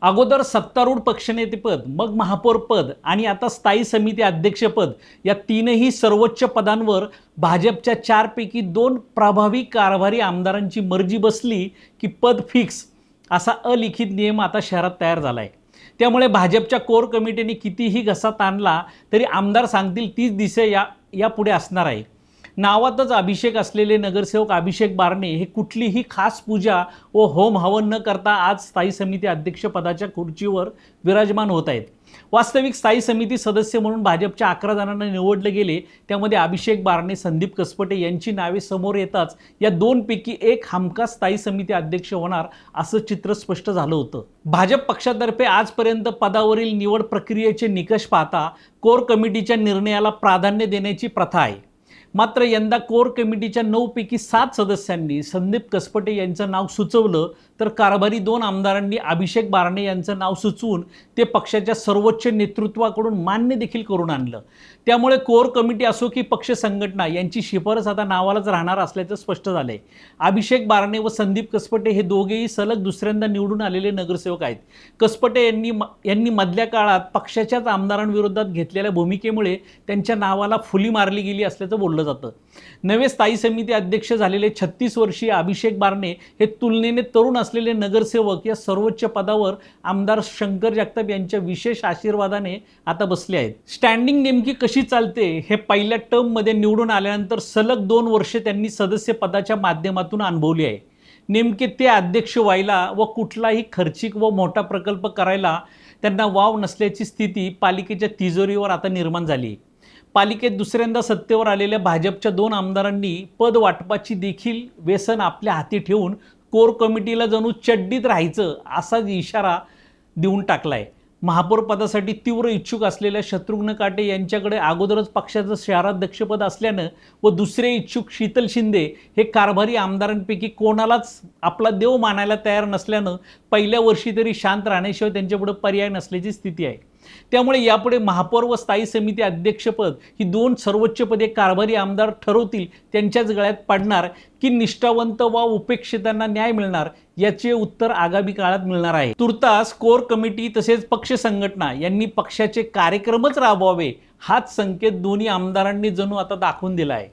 अगोदर सत्तारूढ पक्षनेतेपद, मग महापौरपद आणि आता स्थायी समिती अध्यक्षपद या तीनही सर्वोच्च पदांवर भाजपच्या 4 पैकी 2 प्रभावी कारभारी आमदारांची मर्जी बसली की पद फिक्स असा अलिखित नियम आता शहरात तयार झाला आहे। त्यामुळे भाजपच्या कोर कमिटीने कितीही घसा ताणला तरी आमदार सांगतील तीच दिशा यापुढे असणार आहे। नावातच अभिषेक असलेले नगरसेवक अभिषेक बारणे हे कुठलीही खास पूजा व होम हवन न करता आज स्थायी समिती अध्यक्षपदाच्या खुर्चीवर विराजमान होत आहेत। वास्तविक स्थायी समिती सदस्य म्हणून भाजपच्या 11 जणांना निवडले गेले, त्यामध्ये अभिषेक बारणे, संदीप कसपटे यांची नावे समोर येताच या 2 पैकी एक हमखास स्थायी समिती अध्यक्ष होणार असं चित्र स्पष्ट झालं होतं। भाजप पक्षातर्फे आजपर्यंत पदावरील निवड प्रक्रियेचे निकष पाहता कोर कमिटीच्या निर्णयाला प्राधान्य देण्याची प्रथा आहे। मात्र यंदा कोर कमिटीच्या 9 पैकी 7 सदस्यांनी संदीप कसपटे यांचं नाव सुचवलं तर कारभारी 2 आमदारांनी अभिषेक बारणे यांचं नाव सुचवून ते पक्षाच्या सर्वोच्च नेतृत्वाकडून मान्य देखील करून आणलं। त्यामुळे कोर कमिटी असो की पक्ष संघटना यांची शिफारस आता नावालाच राहणार असल्याचं स्पष्ट झालंय। अभिषेक बारणे व संदीप कसपटे हे दोघेही सलग दुसऱ्यांदा निवडून आलेले नगरसेवक आहेत। कसपटे यांनी मधल्या काळात पक्षाच्याच आमदारांविरोधात घेतलेल्या भूमिकेमुळे त्यांच्या नावाला फुली मारली गेली असल्याचं बोललं जातं। नवे स्थायी समिती अध्यक्ष झालेले 36 वर्षीय अभिषेक बारणे हे तुलनेने तरुण असलेले नगरसेवक या सर्वोच्च पदावर आमदार शंकर जगताप यांच्या विशेष आशीर्वादाने आता बसले आहेत। स्टँडिंग नेमकी कशी चालते हे पहिल्या टर्ममध्ये निवडून आल्यानंतर सलग 2 वर्षे त्यांनी सदस्य पदाच्या माध्यमातून अनुभवली आहे। नेमके ते अध्यक्ष व्हायला व कुठलाही खर्चिक व मोठा प्रकल्प करायला त्यांना वाव नसल्याची स्थिती पालिकेच्या तिजोरीवर आता निर्माण झाली आहे। पालिकेत दुसऱ्यांदा सत्तेवर आलेल्या भाजपच्या 2 आमदारांनी पद वाटपाची देखील व्यसन आपल्या हाती ठेवून कोर कमिटीला जणू चड्डीत राहायचं असाच इशारा देऊन टाकलाय। महापौर पदासाठी तीव्र इच्छुक असलेल्या शत्रुघ्न काटे यांच्याकडे अगोदरच पक्षाचं शहराध्यक्षपद असल्यानं व दुसरे इच्छुक शीतल शिंदे हे कारभारी आमदारांपैकी कोणालाच आपला देव मानायला तयार नसल्यानं पहिल्या वर्षी तरी शांत राहण्याशिवाय त्यांच्यापुढे पर्याय नसल्याची स्थिती आहे। त्यामुळे यापुढे महापौर व स्थायी समिती अध्यक्षपद ही 2 सर्वोच्च पदे कारभारी आमदार ठरवतील त्यांच्याच गळ्यात पडणार की निष्ठावंत व उपेक्षितांना न्याय मिळणार याचे उत्तर आगामी काळात मिळणार आहे। तुर्तास कोर कमिटी तसेच पक्ष संघटना यांनी पक्षाचे कार्यक्रमच राबवावे हाच संकेत दोन्ही आमदारांनी जणू आता दाखवून दिला आहे।